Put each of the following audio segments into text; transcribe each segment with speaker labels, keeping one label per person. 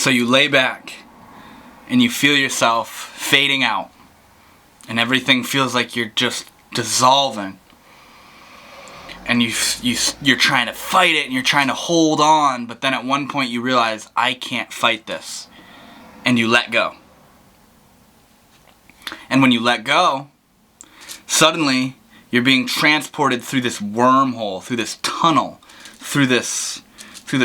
Speaker 1: So you lay back and you feel yourself fading out, and everything feels like you're just dissolving. And you're trying to fight it and you're trying to hold on, but then at one point you realize, I can't fight this. And you let go. And when you let go, suddenly you're being transported through this wormhole, through this tunnel, through this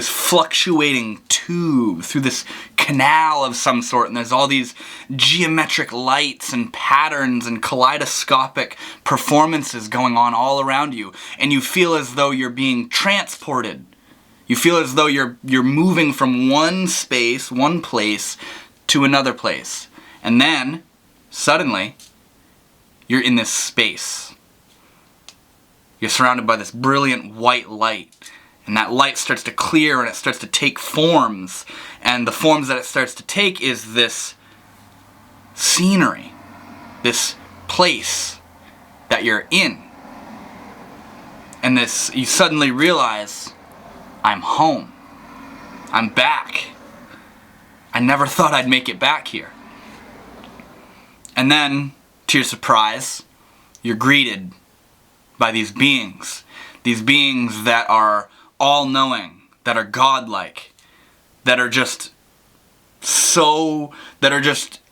Speaker 1: fluctuating tube, through this canal of some sort, and there's all these geometric lights and patterns and kaleidoscopic performances going on all around you, and you feel as though you're being transported. You feel as though you're moving from one space, one place, to another place. And then, suddenly, you're in this space. You're surrounded by this brilliant white light. And that light starts to clear and it starts to take forms. And the forms that it starts to take is this scenery, this place that you're in. And this, you suddenly realize, I'm home. I'm back. I never thought I'd make it back here. And then, to your surprise, you're greeted by these beings that are all-knowing, that are godlike, that are just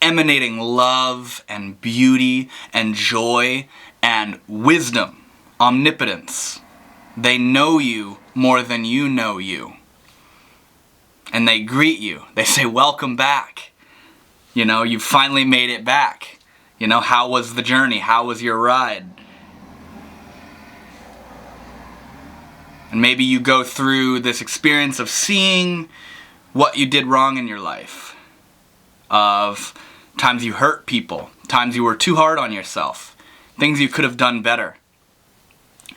Speaker 1: emanating love and beauty and joy and wisdom, omnipotence. They know you more than you know you. And they greet you. They say, welcome back. You know, you finally made it back. You know, how was the journey? How was your ride? And maybe you go through this experience of seeing what you did wrong in your life. Of times you hurt people. Times you were too hard on yourself. Things you could have done better.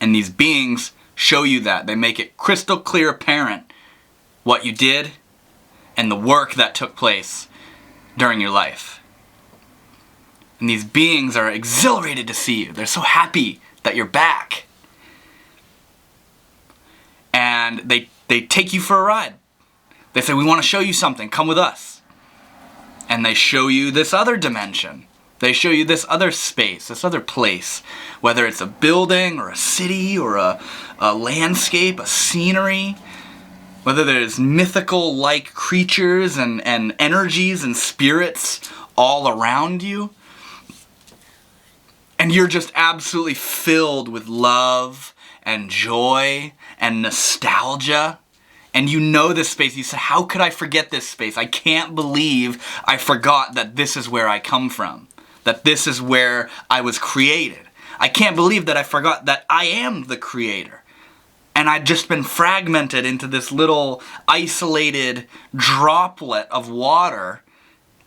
Speaker 1: And these beings show you that. They make it crystal clear apparent what you did and the work that took place during your life. And these beings are exhilarated to see you. They're so happy that you're back. And they take you for a ride. They say, we want to show you something. Come with us. And they show you this other dimension. They show you this other space, this other place. Whether it's a building or a city or a landscape, a scenery. Whether there's mythical-like creatures and energies and spirits all around you. And you're just absolutely filled with love and joy and nostalgia. And you know this space. You say, how could I forget this space? I can't believe I forgot that this is where I come from. That this is where I was created. I can't believe that I forgot that I am the creator. And I'd just been fragmented into this little isolated droplet of water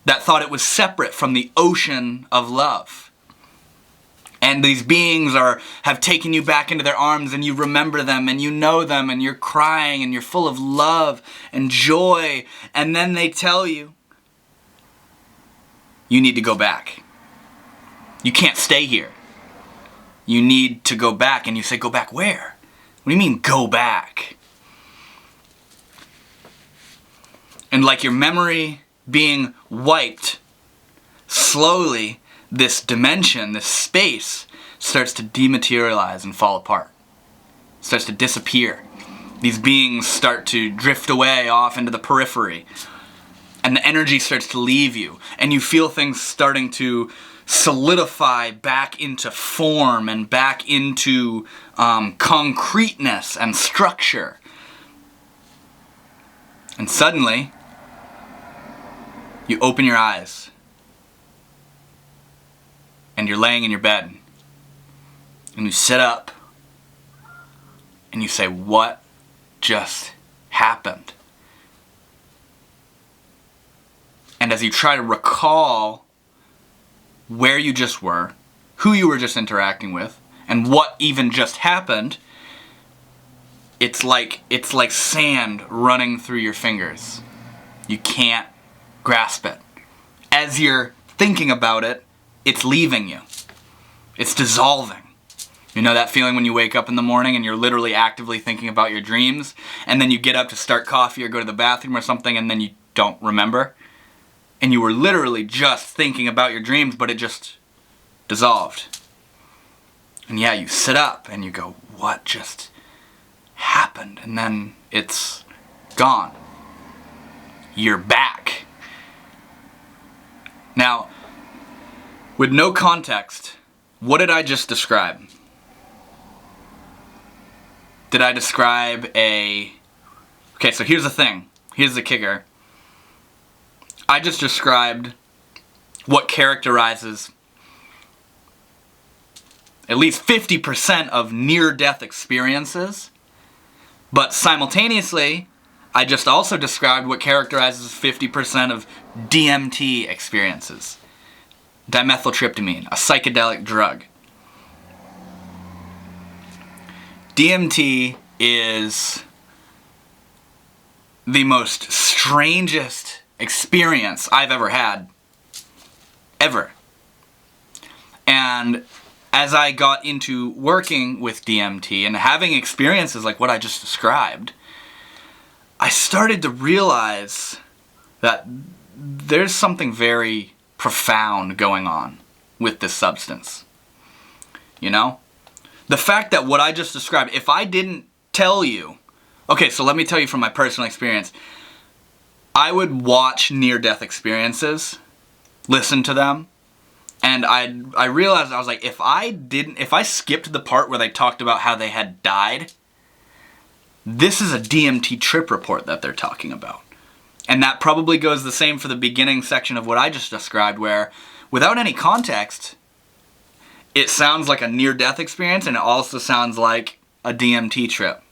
Speaker 1: that thought it was separate from the ocean of love. And these beings have taken you back into their arms, and you remember them and you know them and you're crying and you're full of love and joy. And then they tell you, you need to go back. You can't stay here. You need to go back. And you say, go back where? What do you mean, go back? And like your memory being wiped, slowly, this dimension, this space, starts to dematerialize and fall apart. Starts to disappear. These beings start to drift away off into the periphery. And the energy starts to leave you. And you feel things starting to solidify back into form and back into concreteness and structure. And suddenly, you open your eyes. And you're laying in your bed. And you sit up. And you say, what just happened? And as you try to recall where you just were, who you were just interacting with, and what even just happened, it's like sand running through your fingers. You can't grasp it. As you're thinking about it, it's leaving you. It's dissolving. You know that feeling when you wake up in the morning and you're literally actively thinking about your dreams, and then you get up to start coffee or go to the bathroom or something, and then don't remember. And you were literally just thinking about your dreams, but it just dissolved. And yeah, you sit up and you go, what just happened? And then it's gone. You're back. Now, with no context, what did I just describe? Did I describe Okay, so here's the thing. Here's the kicker. I just described what characterizes at least 50% of near-death experiences, but simultaneously, I just also described what characterizes 50% of DMT experiences. Dimethyltryptamine, a psychedelic drug. DMT is the most strangest experience I've ever had. Ever. And as I got into working with DMT and having experiences like what I just described, I started to realize that there's something very profound going on with this substance. You know? The fact that what I just described, if I didn't tell you... Okay, so let me tell you from my personal experience. I would watch near-death experiences, listen to them, and I realized, I was like, if I skipped the part where they talked about how they had died, this is a DMT trip report that they're talking about. And that probably goes the same for the beginning section of what I just described, where without any context, it sounds like a near-death experience, and it also sounds like a DMT trip.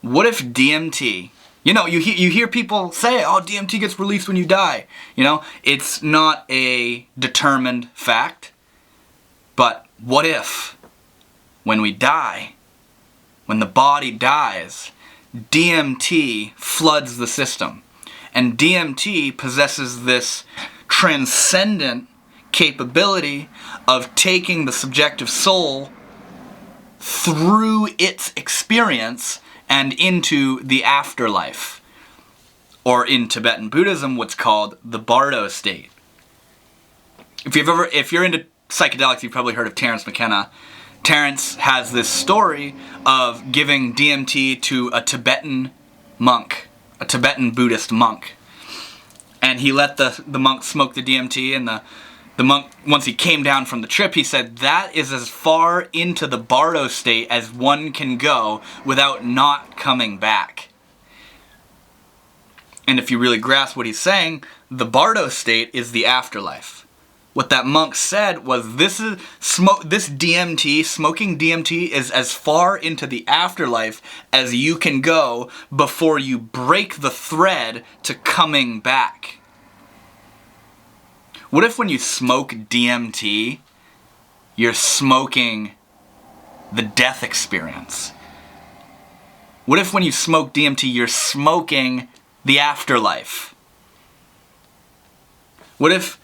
Speaker 1: What if DMT... You know, you hear people say, oh, DMT gets released when you die. You know, it's not a determined fact. But what if, when we die, when the body dies, DMT floods the system? And DMT possesses this transcendent capability of taking the subjective soul through its experience and into the afterlife, or in Tibetan Buddhism, what's called the Bardo state. If you're into psychedelics, you've probably heard of Terence McKenna. Terence has this story of giving DMT to a Tibetan monk, a Tibetan Buddhist monk, and he let the monk smoke the DMT, and the monk, once he came down from the trip, he said, that is as far into the Bardo state as one can go without not coming back. And if you really grasp what he's saying, the Bardo state is the afterlife. What that monk said was, this DMT, smoking DMT, is as far into the afterlife as you can go before you break the thread to coming back. What if when you smoke DMT, you're smoking the death experience? What if when you smoke DMT, you're smoking the afterlife? What if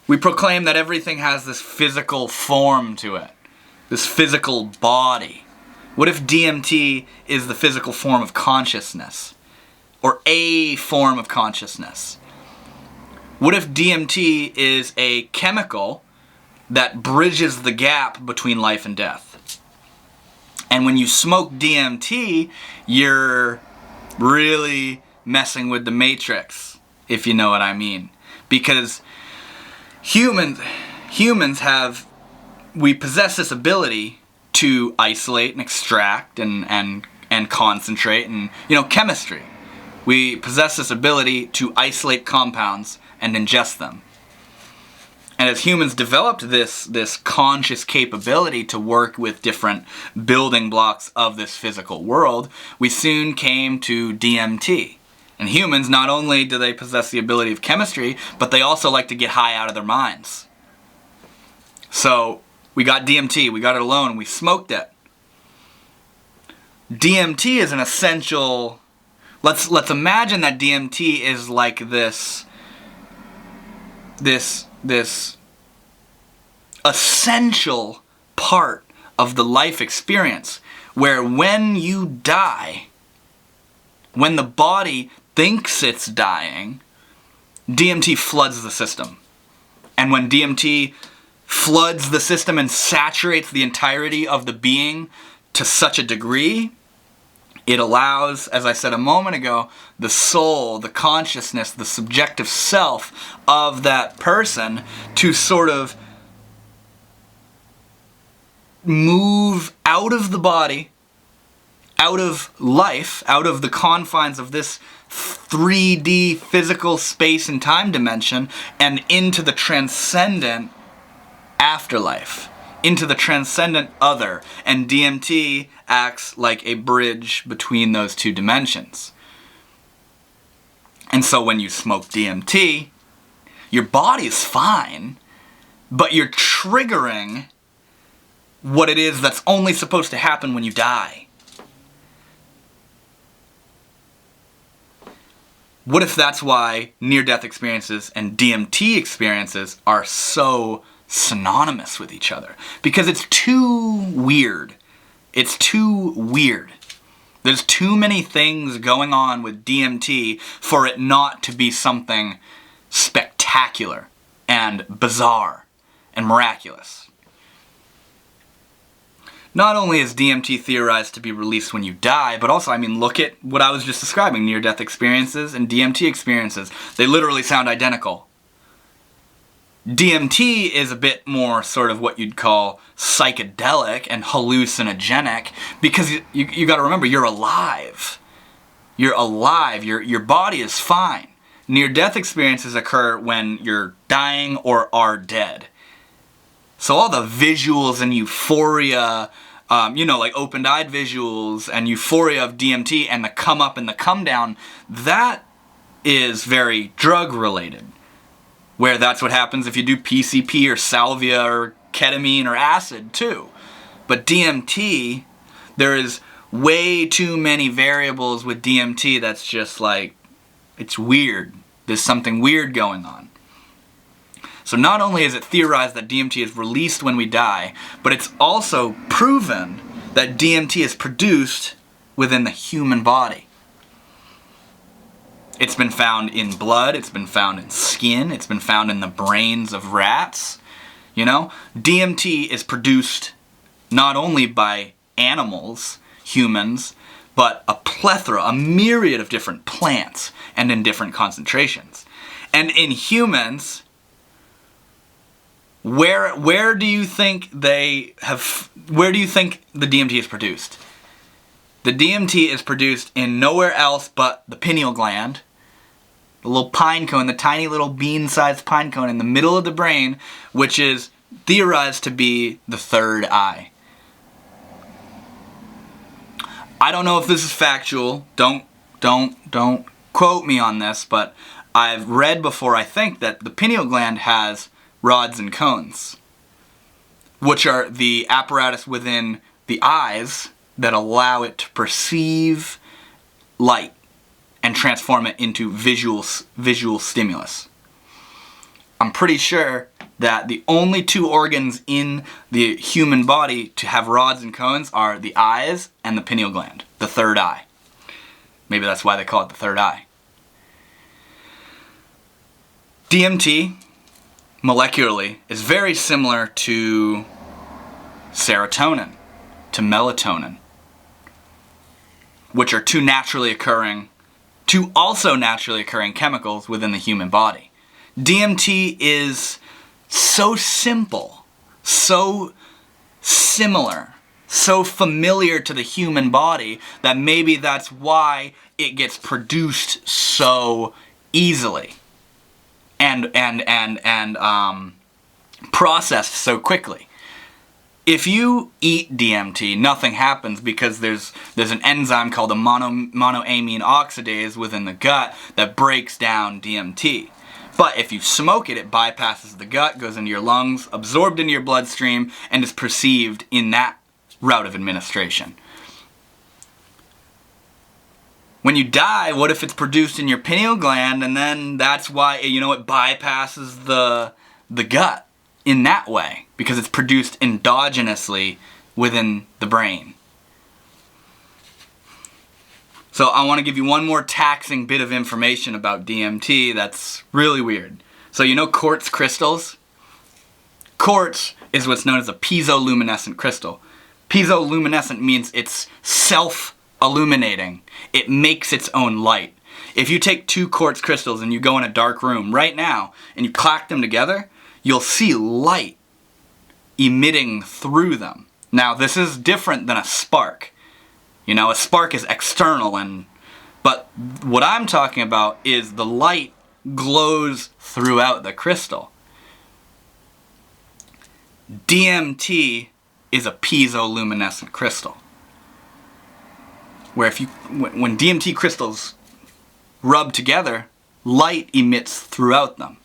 Speaker 1: we proclaim that everything has this physical form to it, this physical body? What if DMT is the physical form of consciousness, or a form of consciousness? What if DMT is a chemical that bridges the gap between life and death? And when you smoke DMT, you're really messing with the matrix, if you know what I mean. Because humans we possess this ability to isolate and extract and concentrate, and, you know, chemistry. We possess this ability to isolate compounds and ingest them. And as humans developed this conscious capability to work with different building blocks of this physical world, we soon came to DMT. And humans, not only do they possess the ability of chemistry, but they also like to get high out of their minds. So we got DMT, we got it alone, we smoked it. DMT is an essential... Let's imagine that DMT is like this essential part of the life experience, where when you die, When the body thinks it's dying, DMT floods the system. And when DMT floods the system and saturates the entirety of the being to such a degree, it allows, as I said a moment ago, the soul, the consciousness, the subjective self of that person to sort of move out of the body, out of life, out of the confines of this 3D physical space and time dimension, and into the transcendent afterlife, into the transcendent other. And DMT acts like a bridge between those two dimensions. And so when you smoke DMT, your body is fine, but you're triggering what it is that's only supposed to happen when you die. What if that's why near-death experiences and DMT experiences are so synonymous with each other? Because it's too weird. It's too weird. There's too many things going on with DMT for it not to be something spectacular and bizarre and miraculous. Not only is DMT theorized to be released when you die, but also, I mean, look at what I was just describing, near-death experiences and DMT experiences. They literally sound identical. DMT is a bit more sort of what you'd call psychedelic and hallucinogenic, because you got to remember, you're alive. You're alive. Your body is fine. Near-death experiences occur when you're dying or are dead. So all the visuals and euphoria, like open-eyed visuals and euphoria of DMT and the come up and the come down, that is very drug-related. Where that's what happens if you do PCP or salvia or ketamine or acid too. But DMT, there is way too many variables with DMT that's just like, it's weird. There's something weird going on. So not only is it theorized that DMT is released when we die, but it's also proven that DMT is produced within the human body. It's been found in blood, it's been found in skin, it's been found in the brains of rats. DMT is produced not only by animals, humans, but a plethora, a myriad of different plants and in different concentrations. And in humans, where do you think the DMT is produced? The DMT is produced in nowhere else but the pineal gland, the little pine cone, the tiny little bean-sized pine cone in the middle of the brain, which is theorized to be the third eye. I don't know if this is factual. Don't quote me on this, but I've read before, I think, that the pineal gland has rods and cones, which are the apparatus within the eyes that allow it to perceive light and transform it into visual stimulus. I'm pretty sure that the only two organs in the human body to have rods and cones are the eyes and the pineal gland, the third eye. Maybe that's why they call it the third eye. DMT, molecularly, is very similar to serotonin, to melatonin, which are two also naturally occurring chemicals within the human body. DMT is so simple, so similar, so familiar to the human body that maybe that's why it gets produced so easily and processed so quickly. If you eat DMT, nothing happens because there's an enzyme called the monoamine oxidase within the gut that breaks down DMT. But if you smoke it, it bypasses the gut, goes into your lungs, absorbed into your bloodstream, and is perceived in that route of administration. When you die, what if it's produced in your pineal gland, and then that's why, it bypasses the gut in that way, because it's produced endogenously within the brain. So I want to give you one more taxing bit of information about DMT that's really weird. So you know quartz crystals? Quartz is what's known as a piezoluminescent crystal. Piezoluminescent means it's self-illuminating. It makes its own light. If you take two quartz crystals and you go in a dark room right now and you clack them together, you'll see light emitting through them. Now this is different than a spark. You know, a spark is external, but what I'm talking about is the light glows throughout the crystal. DMT is a piezoluminescent crystal. Where when DMT crystals rub together, light emits throughout them.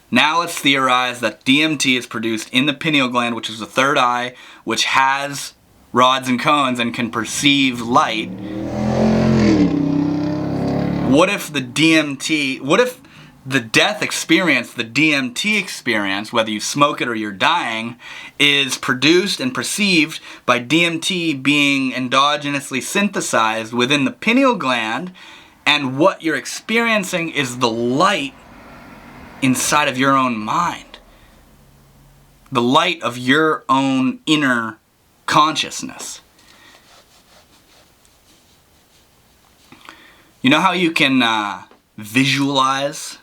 Speaker 1: Now let's theorize that DMT is produced in the pineal gland, which is the third eye, which has rods and cones and can perceive light. What if the death experience, the DMT experience, whether you smoke it or you're dying, is produced and perceived by DMT being endogenously synthesized within the pineal gland, and what you're experiencing is the light inside of your own mind. The light of your own inner consciousness. You know how you can visualize?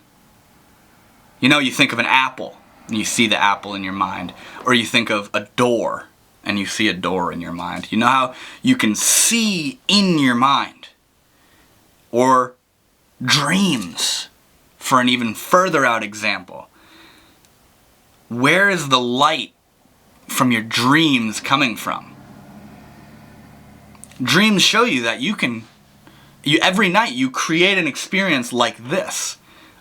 Speaker 1: You know, you think of an apple and you see the apple in your mind. Or you think of a door and you see a door in your mind. You know how you can see in your mind? Or dreams, for an even further out example. Where is the light from your dreams coming from? Dreams show you that every night you create an experience like this.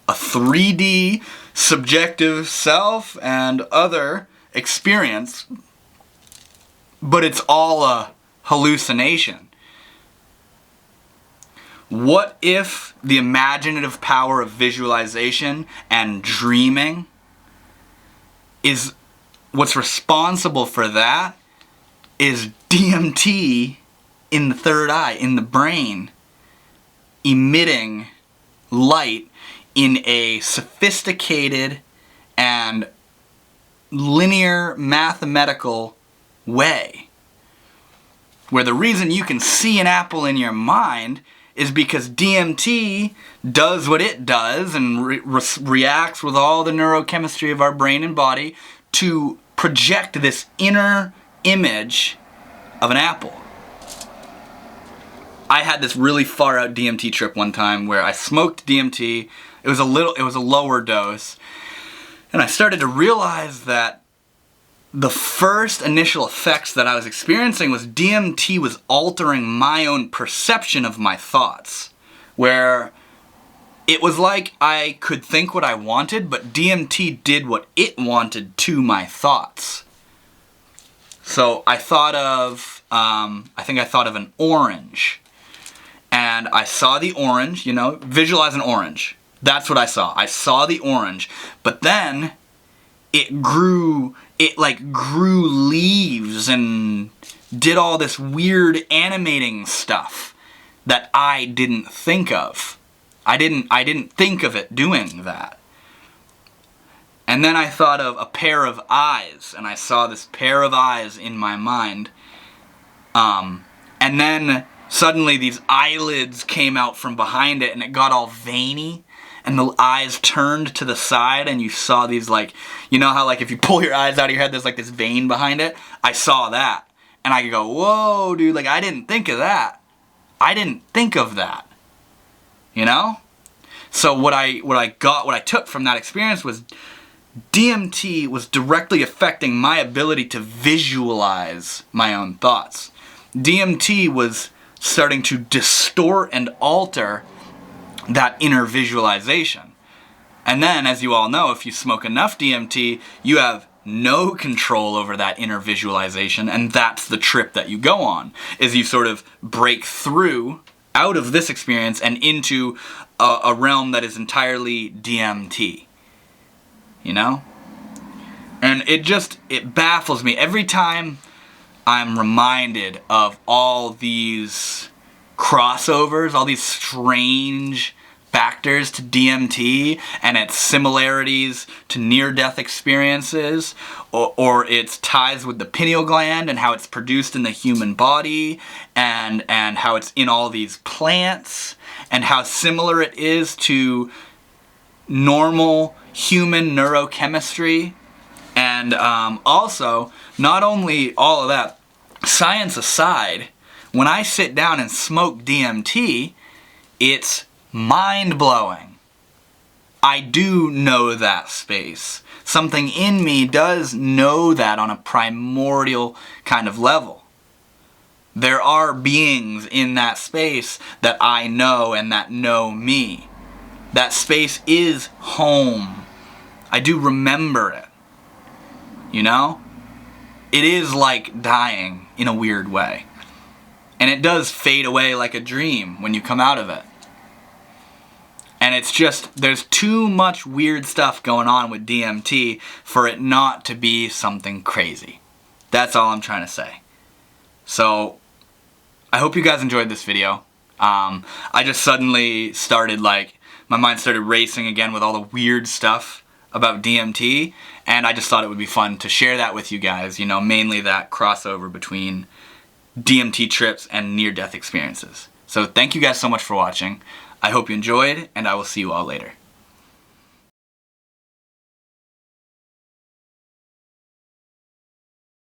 Speaker 1: A 3D subjective self and other experience, but it's all a hallucination. What if the imaginative power of visualization and dreaming is what's responsible for that is DMT in the third eye, in the brain, emitting light in a sophisticated and linear mathematical way. Where the reason you can see an apple in your mind is because DMT does what it does and reacts with all the neurochemistry of our brain and body to project this inner image of an apple. I had this really far out DMT trip one time where I smoked DMT. It was a lower dose, and I started to realize that the first initial effects that I was experiencing was DMT was altering my own perception of my thoughts, where it was like I could think what I wanted, but DMT did what it wanted to my thoughts. So I thought of, an orange. And I saw the orange, visualize an orange. That's what I saw. I saw the orange. But then it grew leaves and did all this weird animating stuff that I didn't think of. I didn't think of it doing that. And then I thought of a pair of eyes, and I saw this pair of eyes in my mind. And then suddenly these eyelids came out from behind it and it got all veiny and the eyes turned to the side and you saw these how if you pull your eyes out of your head there's this vein behind it? I saw that and I could go, whoa dude, I didn't think of that. I didn't think of that. So what I took from that experience was DMT was directly affecting my ability to visualize my own thoughts. DMT was starting to distort and alter that inner visualization. And then, as you all know, if you smoke enough DMT, you have no control over that inner visualization, and that's the trip that you go on, is you sort of break through out of this experience and into a realm that is entirely DMT. And it baffles me every time I'm reminded of all these crossovers, all these strange factors to DMT and its similarities to near-death experiences, or its ties with the pineal gland and how it's produced in the human body, and how it's in all these plants, and how similar it is to normal human neurochemistry. And also, not only all of that, science aside, when I sit down and smoke DMT, it's mind-blowing. I do know that space. Something in me does know that on a primordial kind of level. There are beings in that space that I know and that know me. That space is home. I do remember it. You know? It is like dying in a weird way. And it does fade away like a dream when you come out of it. And it's just, there's too much weird stuff going on with DMT for it not to be something crazy. That's all I'm trying to say. So, I hope you guys enjoyed this video. I just suddenly started my mind started racing again with all the weird stuff about DMT, and I just thought it would be fun to share that with you guys, you know, mainly that crossover between DMT trips and near-death experiences. So thank you guys so much for watching. I hope you enjoyed, and I will see you all later.